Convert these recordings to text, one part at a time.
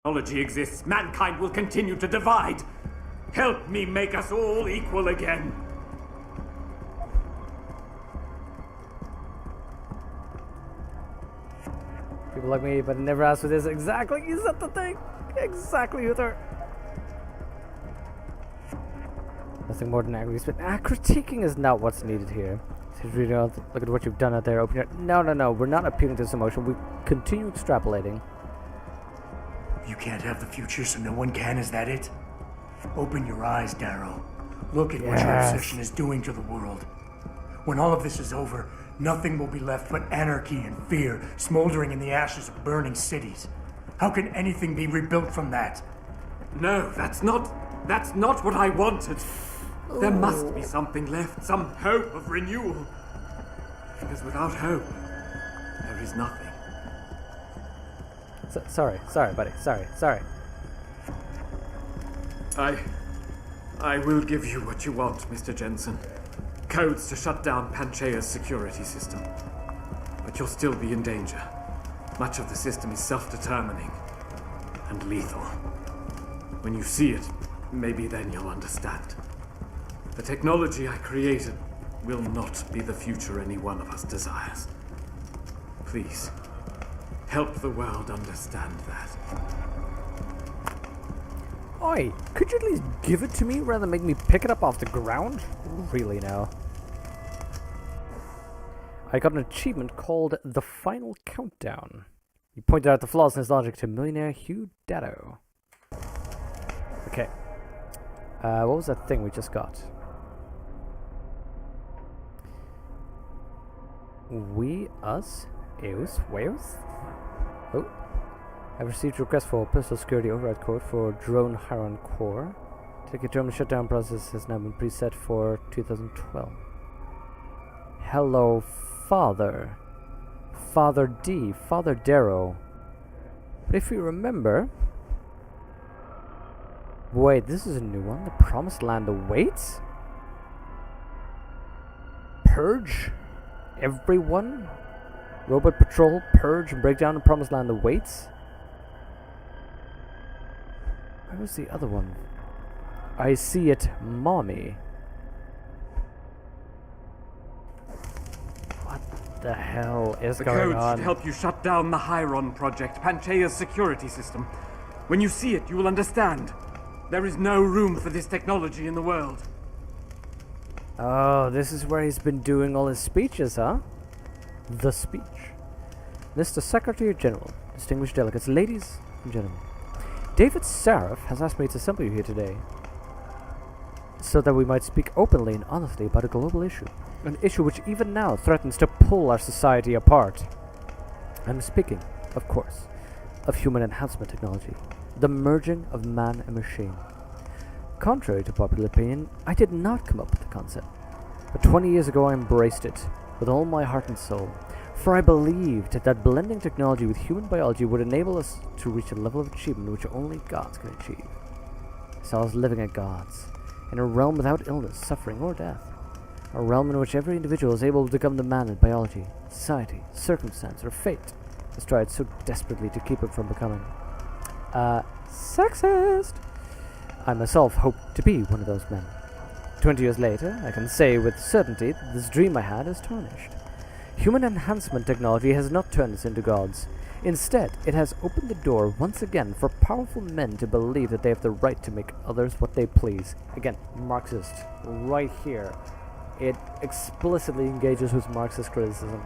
Technology exists, mankind will continue to divide. Help me make us all equal again. People like me, but never asked for this. Exactly, is that the thing? Exactly, Uther. Nothing more than angry spit. Critiquing is not what's needed here. Look at what you've done out there. Open your... No. We're not appealing to this emotion. We continue extrapolating. You can't have the future, so no one can. Is that it? Open your eyes, Darrow. Look at what your obsession is doing to the world. When all of this is over, nothing will be left but anarchy and fear, smoldering in the ashes of burning cities. How can anything be rebuilt from that? No, that's not what I wanted. There must be something left, some hope of renewal. Because without hope, there is nothing. Sorry, buddy. Sorry. I will give you what you want, Mr. Jensen. Codes to shut down Panchaea's security system. But you'll still be in danger. Much of the system is self-determining and lethal. When you see it, maybe then you'll understand. The technology I created will not be the future any one of us desires. Please, help the world understand that. Oi, could you at least give it to me rather than make me pick it up off the ground? Really now. I got an achievement called The Final Countdown. You pointed out the flaws in his logic to millionaire Hugh Datto. Okay. What was that thing we just got? We, us, eus, Wales? Oh. I've received a request for pistol security override code for drone Hiron core. Take a German shutdown process has now been preset for 2012. Hello, Father. Father D. Father Darrow. But if you remember... Wait, this is a new one. The Promised Land awaits? Purge? Everyone? Robot Patrol, Purge, and Breakdown the Promised Land awaits? Where was the other one? I see it, Mommy. What the hell is going on? The code should help you shut down the Hiron project, Panchaea's security system. When you see it, you will understand. There is no room for this technology in the world. Oh, this is where he's been doing all his speeches, huh? The speech. Mr. Secretary General, distinguished delegates, ladies and gentlemen. David Sarif has asked me to assemble you here today so that we might speak openly and honestly about a global issue. An issue which even now threatens to pull our society apart. I'm speaking, of course, of human enhancement technology. The merging of man and machine. Contrary to popular opinion, I did not come up with the concept. But 20 years ago I embraced it with all my heart and soul. For I believed that blending technology with human biology would enable us to reach a level of achievement which only gods can achieve. I saw us living as gods, in a realm without illness, suffering, or death. A realm in which every individual is able to become the man that biology, society, circumstance, or fate has tried so desperately to keep him from becoming. Sexist! I myself hope to be one of those men. 20 years later, I can say with certainty that this dream I had is tarnished. Human enhancement technology has not turned us into gods. Instead, it has opened the door once again for powerful men to believe that they have the right to make others what they please. Again, Marxist, right here. It explicitly engages with Marxist criticism.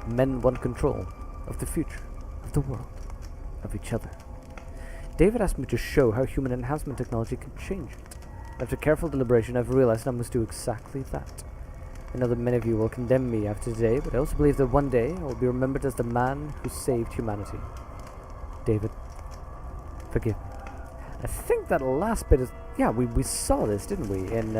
Men want control of the future, of the world, of each other. David asked me to show how human enhancement technology can change it. After careful deliberation, I've realized I must do exactly that. I know that many of you will condemn me after today, but I also believe that one day I will be remembered as the man who saved humanity. David, forgive me. I think that last bit is... Yeah, we saw this, didn't we? In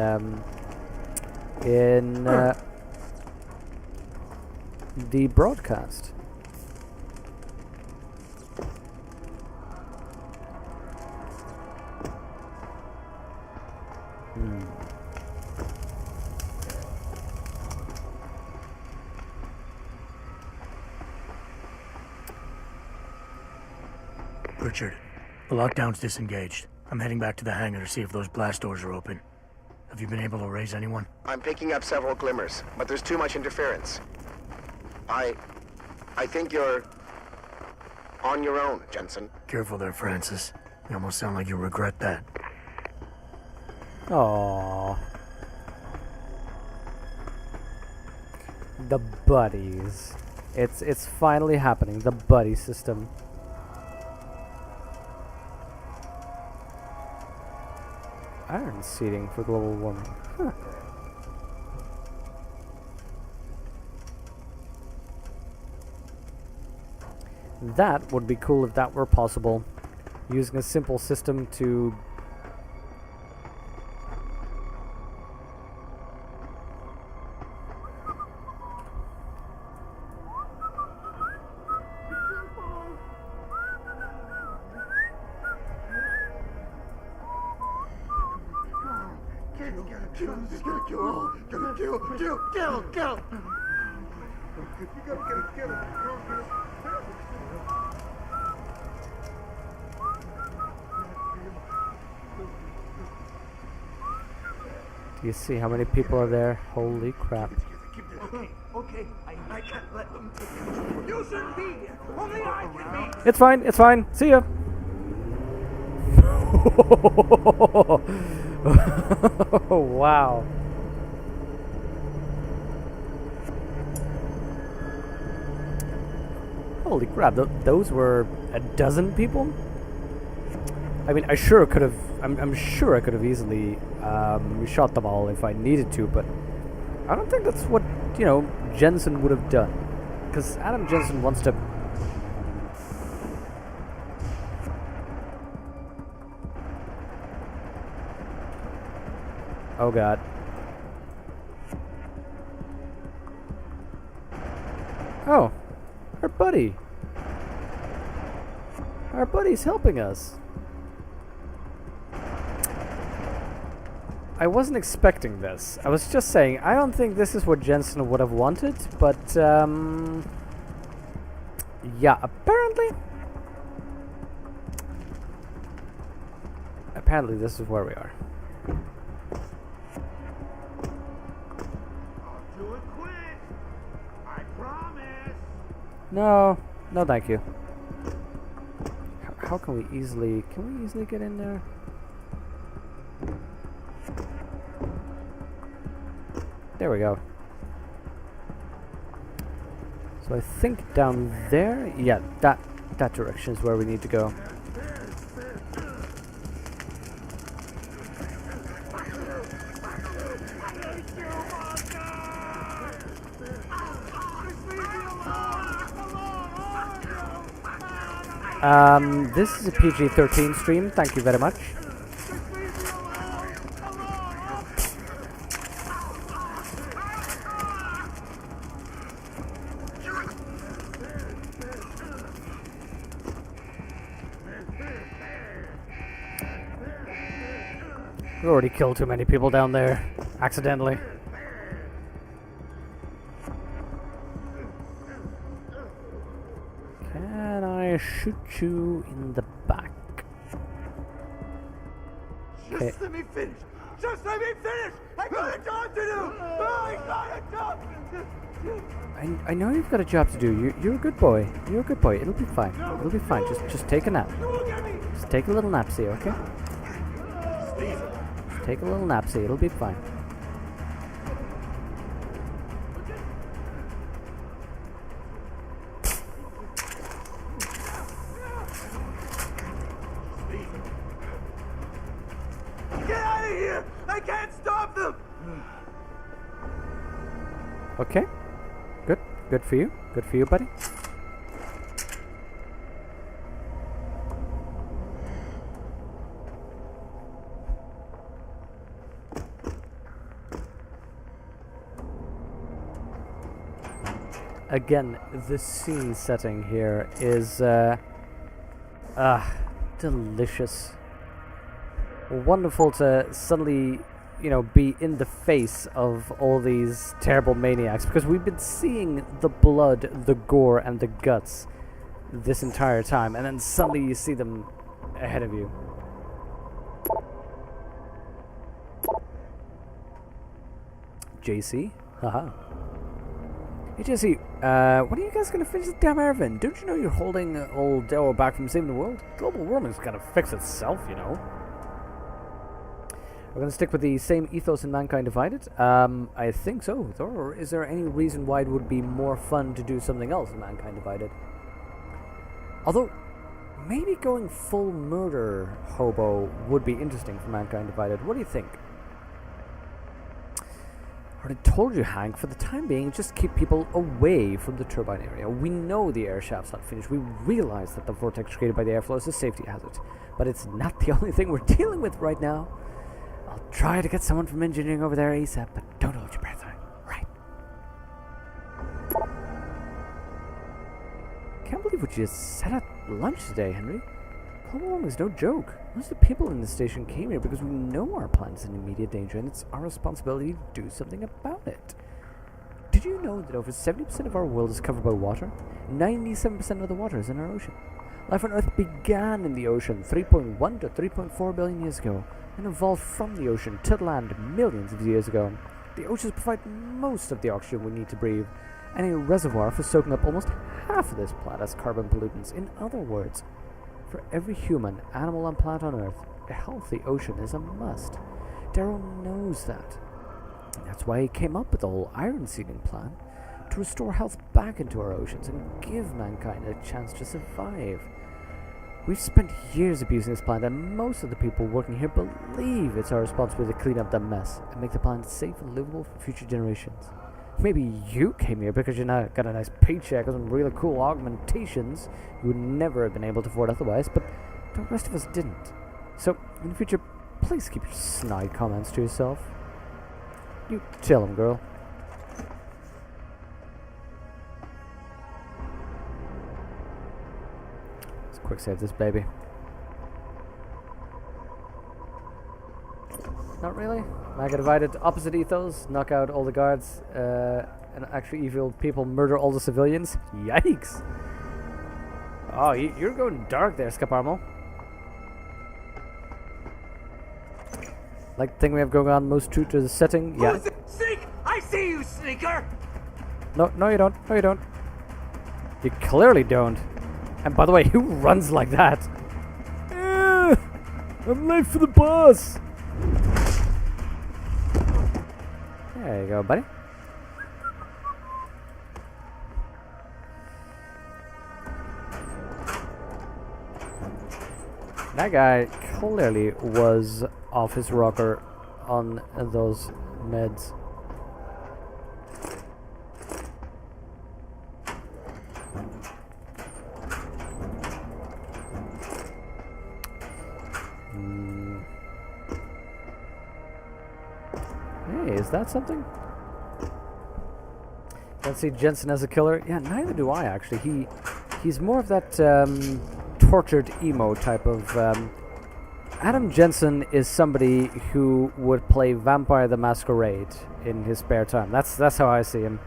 the broadcast. Richard. The lockdown's disengaged. I'm heading back to the hangar to see if those blast doors are open. Have you been able to raise anyone? I'm picking up several glimmers, but there's too much interference. I think you're on your own, Jensen. Careful there, Francis. You almost sound like you regret that. Aww. The buddies. It's finally happening. The buddy system. Iron seeding for global warming. Huh. That would be cool if that were possible. Using a simple system to... Do you see how many people are there? Holy crap. Okay, I can't let them take it. You shouldn't be here. Only I can be. It's fine, it's fine. See ya. Wow. Holy crap, those were a dozen people? I mean, I sure could have... I'm sure I could have easily shot them all if I needed to, but I don't think that's what, you know, Jensen would have done. Because Adam Jensen wants to... Oh god. Oh, our buddy. Our buddy's helping us. I wasn't expecting this. I was just saying, I don't think this is what Jensen would have wanted, but, yeah, apparently this is where we are. I'll do it quick. I promise. No, no thank you. How can we easily get in there? There we go. So I think down there, yeah, that direction is where we need to go. This is a PG-13 stream, thank you very much. We already killed too many people down there, accidentally. Can I shoot you in the back? Okay. Just let me finish. Just let me finish. I got a job to do. I got a job to do. I know you've got a job to do. You're a good boy. You're a good boy. It'll be fine. It'll be fine. Just take a nap. Just take a little napsy, okay? Just take a little napsy. It'll be fine. Get out of here! I can't stop them! Okay. Good. Good for you. Good for you, buddy. Again, the scene setting here is delicious. Wonderful to suddenly, you know, be in the face of all these terrible maniacs, because we've been seeing the blood, the gore, and the guts this entire time, and then suddenly you see them ahead of you. JC? Haha. Hey JC, when are you guys gonna finish the damn Airvin? Don't you know you're holding old Darrow back from saving the world? Global warming's gonna fix itself, you know. We're gonna stick with the same ethos in Mankind Divided? I think so, Thor. Or is there any reason why it would be more fun to do something else in Mankind Divided? Although, maybe going full murder hobo would be interesting for Mankind Divided. What do you think? I already told you, Hank, for the time being, just keep people away from the turbine area. We know the air shaft's not finished. We realize that the vortex created by the airflow is a safety hazard. But it's not the only thing we're dealing with right now. I'll try to get someone from engineering over there ASAP, but don't hold your breath, right? Can't believe what you just said at lunch today, Henry. Global warming is no joke. Most of the people in the station came here because we know our planet's in immediate danger and it's our responsibility to do something about it. Did you know that over 70% of our world is covered by water? 97% of the water is in our ocean. Life on Earth began in the ocean 3.1 to 3.4 billion years ago and evolved from the ocean to the land millions of years ago. The oceans provide most of the oxygen we need to breathe and a reservoir for soaking up almost half of this planet's carbon pollutants. In other words, for every human, animal, and plant on Earth, a healthy ocean is a must. Darrow knows that. And that's why he came up with the whole iron seeding plan, to restore health back into our oceans and give mankind a chance to survive. We've spent years abusing this planet, and most of the people working here believe it's our responsibility to clean up the mess and make the planet safe and livable for future generations. Maybe you came here because you now got a nice paycheck and some really cool augmentations you would never have been able to afford otherwise, but the rest of us didn't. So, in the future, please keep your snide comments to yourself. You tell him, girl. Let's quick save this baby. Not really. Mega Divided, opposite ethos, knock out all the guards, and actually evil people murder all the civilians. Yikes! Oh, you're going dark there, Scaparmo. Like the thing we have going on, most true to the setting. Yeah. Sneak! I see you, sneaker! No, you don't. No, you don't. You clearly don't. And by the way, who runs like that? I'm late for the bus! There you go, buddy. That guy clearly was off his rocker on those meds. Hey, is that something? Don't see Jensen as a killer. Yeah, neither do I actually. He's more of that tortured emo type of. Adam Jensen is somebody who would play Vampire the Masquerade in his spare time. That's how I see him.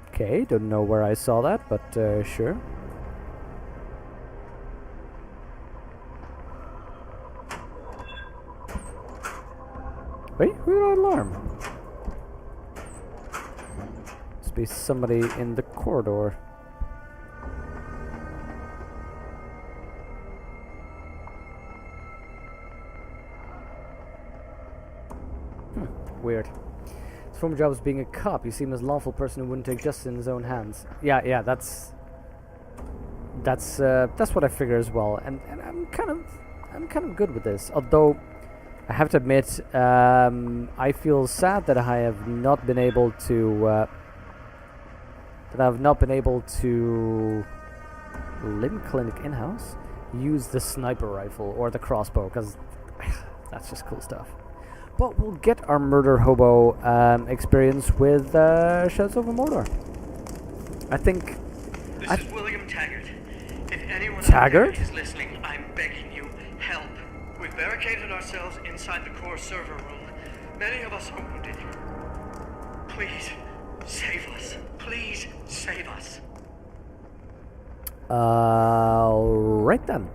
Okay, don't know where I saw that, but sure. Wait, who did I alarm? Must be somebody in the corridor. Weird. His former job was being a cop. You seem as a lawful person who wouldn't take justice in his own hands. Yeah, that's what I figure as well. And I'm kind of good with this. Although I have to admit, I feel sad that I have not been able to Limb Clinic in-house use the sniper rifle or the crossbow, because that's just cool stuff. But we'll get our murder hobo experience with Shadows over Mordor. I think. This is William Taggart. If anyone Taggart is listening, I'm begging you, help. We've barricaded ourselves inside the core server room. Many of us are wounded. Please, save us. Please, save us. Right then.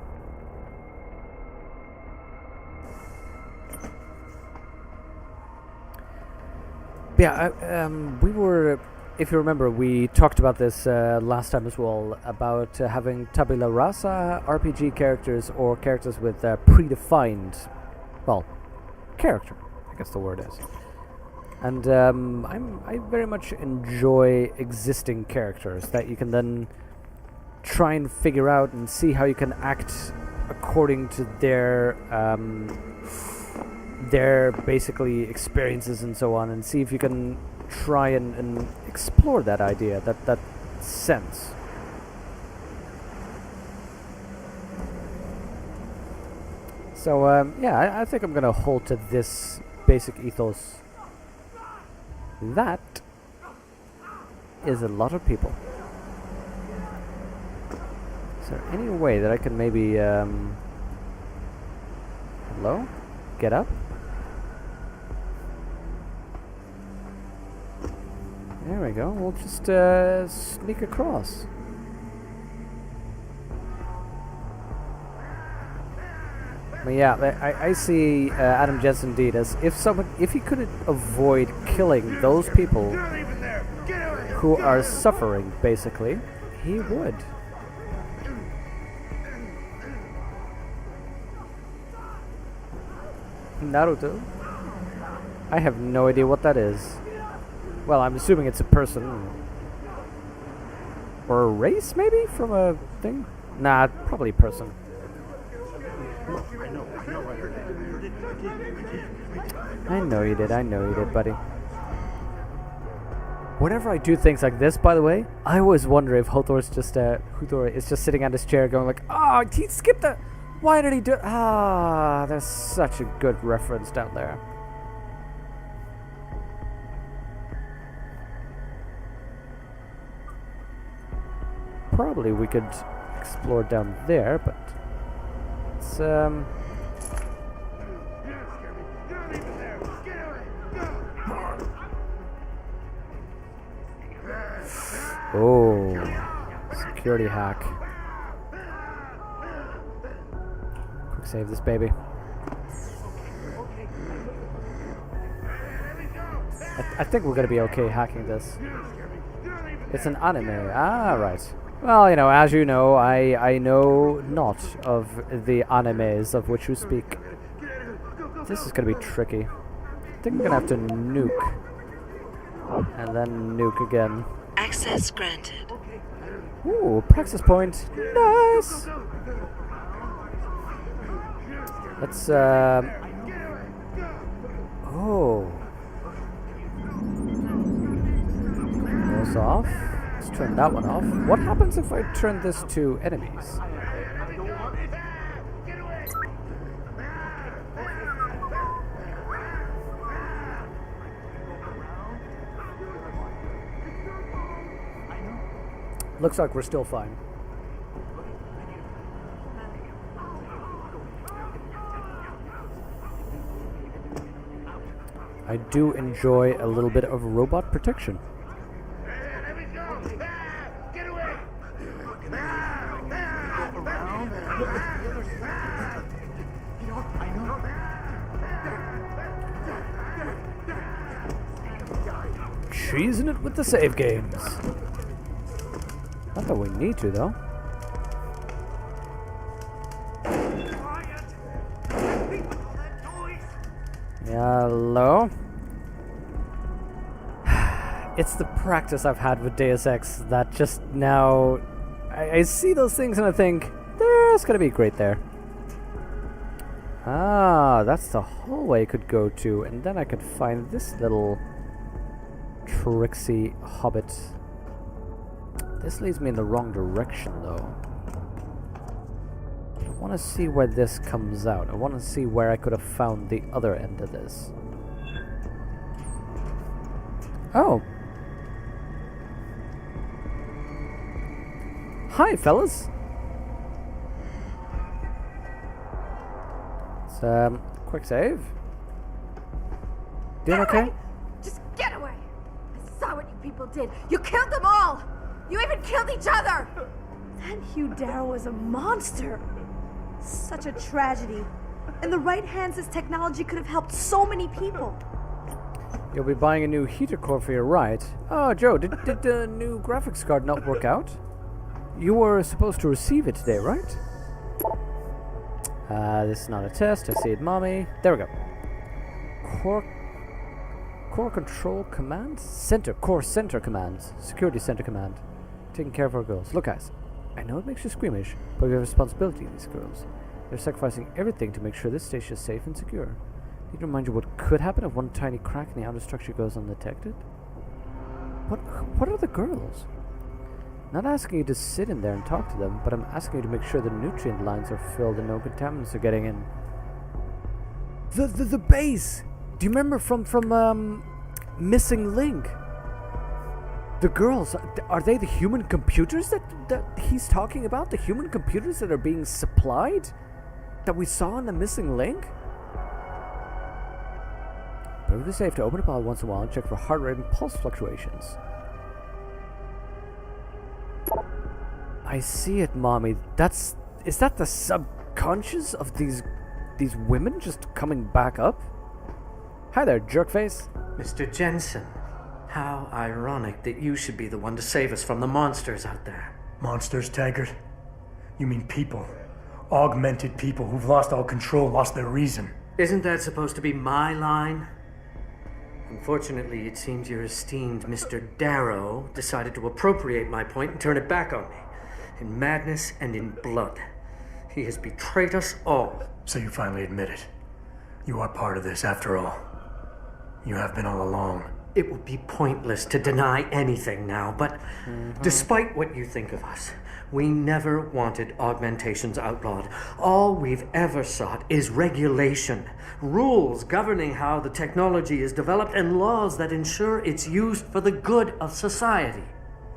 Yeah, we were, if you remember, we talked about this last time as well, about having tabula rasa RPG characters or characters with predefined, well, character, I guess the word is. And I very much enjoy existing characters that you can then try and figure out and see how you can act according to their basically experiences and so on, and see if you can try and explore that idea, that sense. So yeah, I think I'm gonna hold to this basic ethos. That is a lot of people. Is there any way that I can maybe hello? Get up? There we go. We'll just sneak across. But yeah, I see Adam Jensen indeed as if he could avoid killing those people who are suffering, basically, he would. Naruto? I have no idea what that is. Well, I'm assuming it's a person. Or a race, maybe? From a thing? Nah, probably a person. I know you did, buddy. Whenever I do things like this, by the way, I always wonder if Hothor is just sitting on his chair going like, "Oh, he skipped the... Why did he do... Ah, there's such a good reference down there." Probably we could explore down there, but it's oh, security hack. Quick save this baby. I think we're gonna be okay hacking this. It's an anime. Ah, right. Well, as you know, I know not of the animes of which you speak. This is gonna be tricky. I think we're gonna have to nuke. And then nuke again. Access granted. Ooh, praxis point. Nice! Let's, oh. Goes off. Let's turn that one off. What happens if I turn this to enemies? Looks like we're still fine. I do enjoy a little bit of robot protection. Cheesing it with the save games. Not that we need to, though. Hello? It's the practice I've had with Deus Ex that just now... I see those things and I think, there's gonna be great there. Ah, that's the hallway I could go to, and then I could find this little tricksy hobbit. This leads me in the wrong direction, though. I want to see where this comes out. I want to see where I could have found the other end of this. Oh. Hi, fellas. It's, quick save. Doing okay? Just get away! I saw what you people did. You killed them all! You even killed each other! And Hugh Darrow is a monster. Such a tragedy. In the right hands, this technology could have helped so many people. You'll be buying a new heater core for your ride. Oh, Joe, did the new graphics card not work out? You were supposed to receive it today, right? This is not a test. I see it, mommy. There we go. Core control command? Core center command. Security center command. Taking care of our girls. Look, guys. I know it makes you squeamish, but we have a responsibility to these girls. They're sacrificing everything to make sure this station is safe and secure. I need to remind you what could happen if one tiny crack in the outer structure goes undetected. What are the girls? Not asking you to sit in there and talk to them, but I'm asking you to make sure the nutrient lines are filled and no contaminants are getting in. The base! Do you remember from Missing Link? The girls, are they the human computers that he's talking about? The human computers that are being supplied? That we saw in the Missing Link? Perfectly safe to open a bottle once in a while and check for heart rate and pulse fluctuations. I see it, mommy. Is that the subconscious of these women just coming back up? Hi there, jerkface. Mr. Jensen, how ironic that you should be the one to save us from the monsters out there. Monsters, Taggart? You mean people. Augmented people who've lost all control, lost their reason. Isn't that supposed to be my line? Unfortunately, it seems your esteemed Mr. Darrow decided to appropriate my point and turn it back on me. In madness and in blood. He has betrayed us all. So you finally admit it. You are part of this, after all. You have been all along. It would be pointless to deny anything now, but despite what you think of us, we never wanted augmentations outlawed. All we've ever sought is regulation, rules governing how the technology is developed, and laws that ensure it's used for the good of society.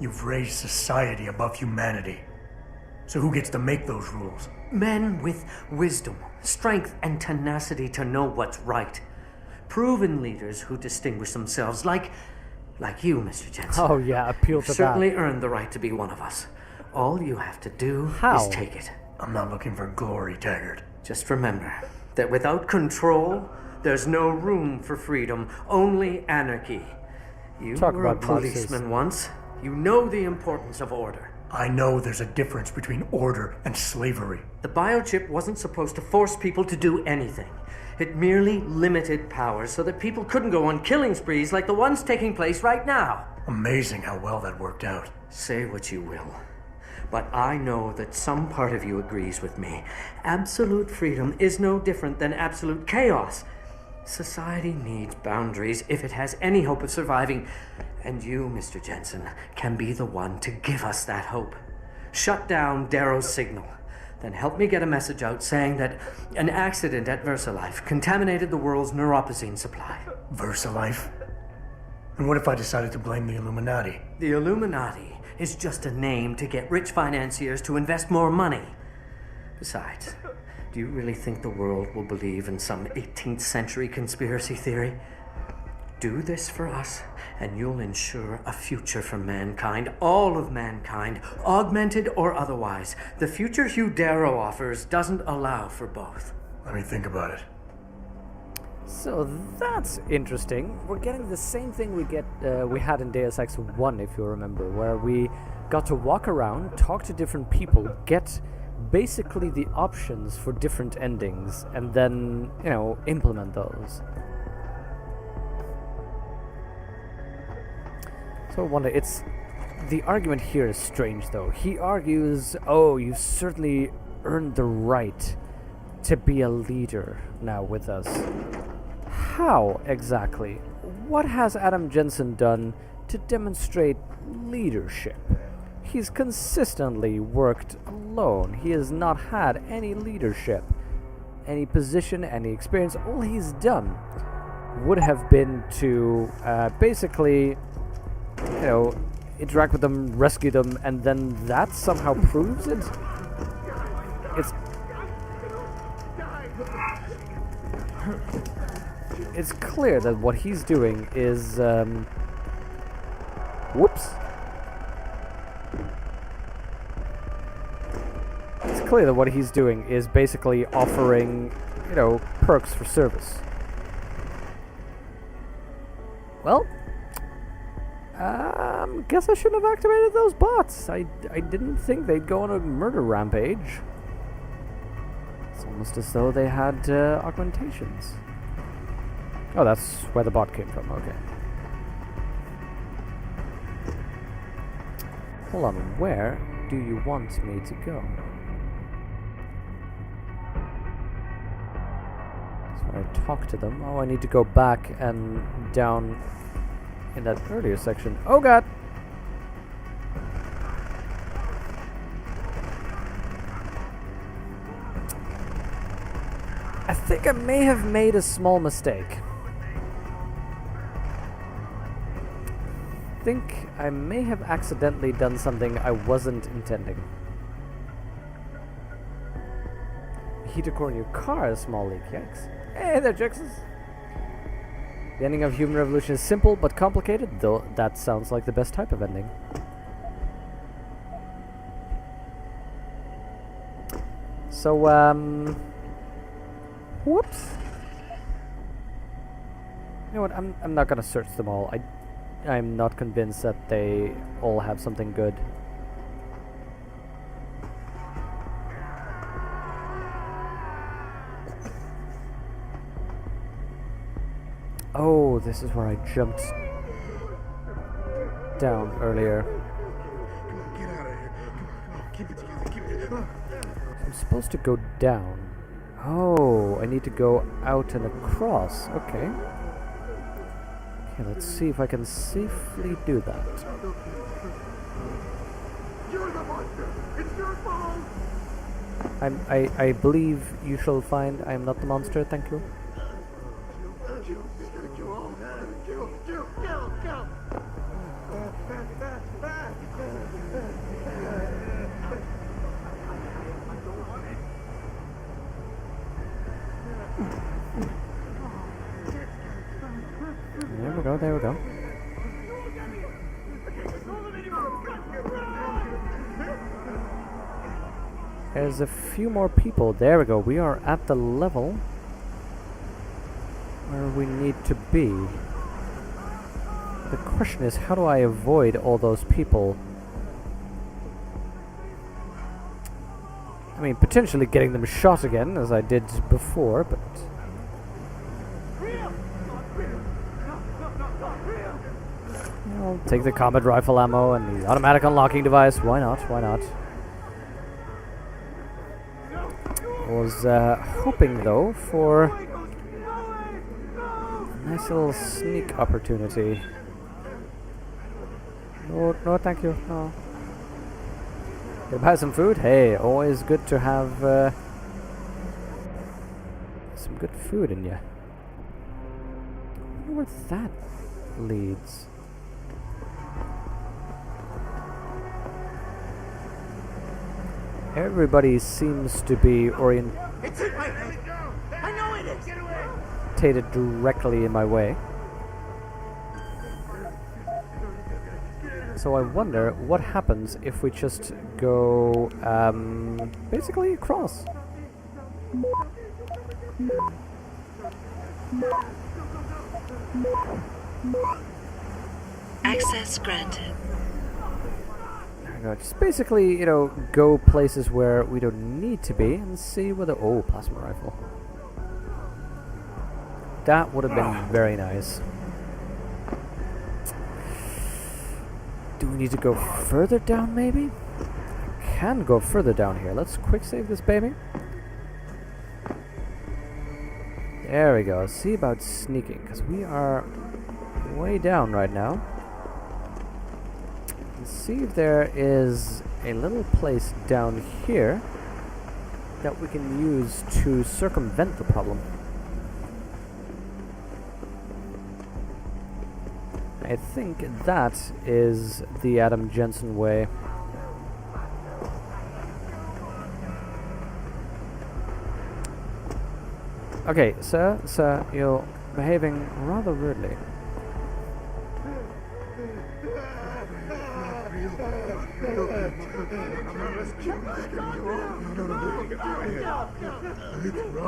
You've raised society above humanity. So who gets to make those rules? Men with wisdom, strength, and tenacity to know what's right. Proven leaders who distinguish themselves like you, Mr. Jensen. Oh yeah, appeal to you certainly earned the right to be one of us. All you have to do is take it. I'm not looking for glory, Taggart. Just remember that without control, there's no room for freedom, only anarchy. You were a policeman once. You know the importance of order. I know there's a difference between order and slavery. The biochip wasn't supposed to force people to do anything. It merely limited powers so that people couldn't go on killing sprees like the ones taking place right now. Amazing how well that worked out. Say what you will, but I know that some part of you agrees with me. Absolute freedom is no different than absolute chaos. Society needs boundaries if it has any hope of surviving. And you, Mr. Jensen, can be the one to give us that hope. Shut down Darrow's signal. Then help me get a message out saying that an accident at VersaLife contaminated the world's neuropozyne supply. VersaLife? And what if I decided to blame the Illuminati? The Illuminati is just a name to get rich financiers to invest more money. Besides, do you really think the world will believe in some 18th century conspiracy theory? Do this for us, and you'll ensure a future for mankind, all of mankind, augmented or otherwise. The future Hugh Darrow offers doesn't allow for both. Let me think about it. So that's interesting. We're getting the same thing we had in Deus Ex 1, if you remember, where we got to walk around, talk to different people, get basically the options for different endings, and then, implement those. So I wonder, the argument here is strange though. He argues, you've certainly earned the right to be a leader now with us. How exactly? What has Adam Jensen done to demonstrate leadership? He's consistently worked alone. He has not had any leadership, any position, any experience. All he's done would have been to basically interact with them, rescue them, and then that somehow proves it? It's clear that what he's doing is, whoops. clear that what he's doing is basically offering, you know, perks for service. Well, guess I shouldn't have activated those bots. I didn't think they'd go on a murder rampage. It's almost as though they had augmentations. Oh, that's where the bot came from, okay. Hold on, where do you want me to go? So I talk to them. Oh, I need to go back and down in that earlier section. Oh god! I think I may have made a small mistake. I think I may have accidentally done something I wasn't intending. Heater core in your car, a small leak, yikes. Hey there, Jixes! The ending of Human Revolution is simple but complicated, though that sounds like the best type of ending. So, whoops. You know what, I'm not gonna search them all. I'm not convinced that they all have something good. Oh, this is where I jumped down earlier. Get out of here. Come on. Keep it together. Keep it together. I'm supposed to go down. Oh, I need to go out and across. Okay. Okay, let's see if I can safely do that. You're the monster. It's your fault. I believe you shall find I am not the monster, thank you. Kill. There we go. There's a few more people. There we go. We are at the level where we need to be. The question is, how do I avoid all those people? I mean, potentially getting them shot again, as I did before, but... I'll take the combat rifle ammo and the automatic unlocking device. Why not? Why not? I was hoping, though, for a nice little sneak opportunity. No, thank you. No. Gonna buy some food? Hey, always good to have some good food in you. I wonder where that leads. Everybody seems to be It's in my head. I know it is. Get away. orientated directly in my way. So I wonder what happens if we just go basically across. Access granted. Just basically, you know, go places where we don't need to be and see whether... Oh, plasma rifle. That would have been very nice. Do we need to go further down, maybe? I can go further down here. Let's quick save this baby. There we go. See about sneaking, because we are way down right now. Let's see if there is a little place down here that we can use to circumvent the problem. I think that is the Adam Jensen way. Okay, sir, you're behaving rather rudely. Run.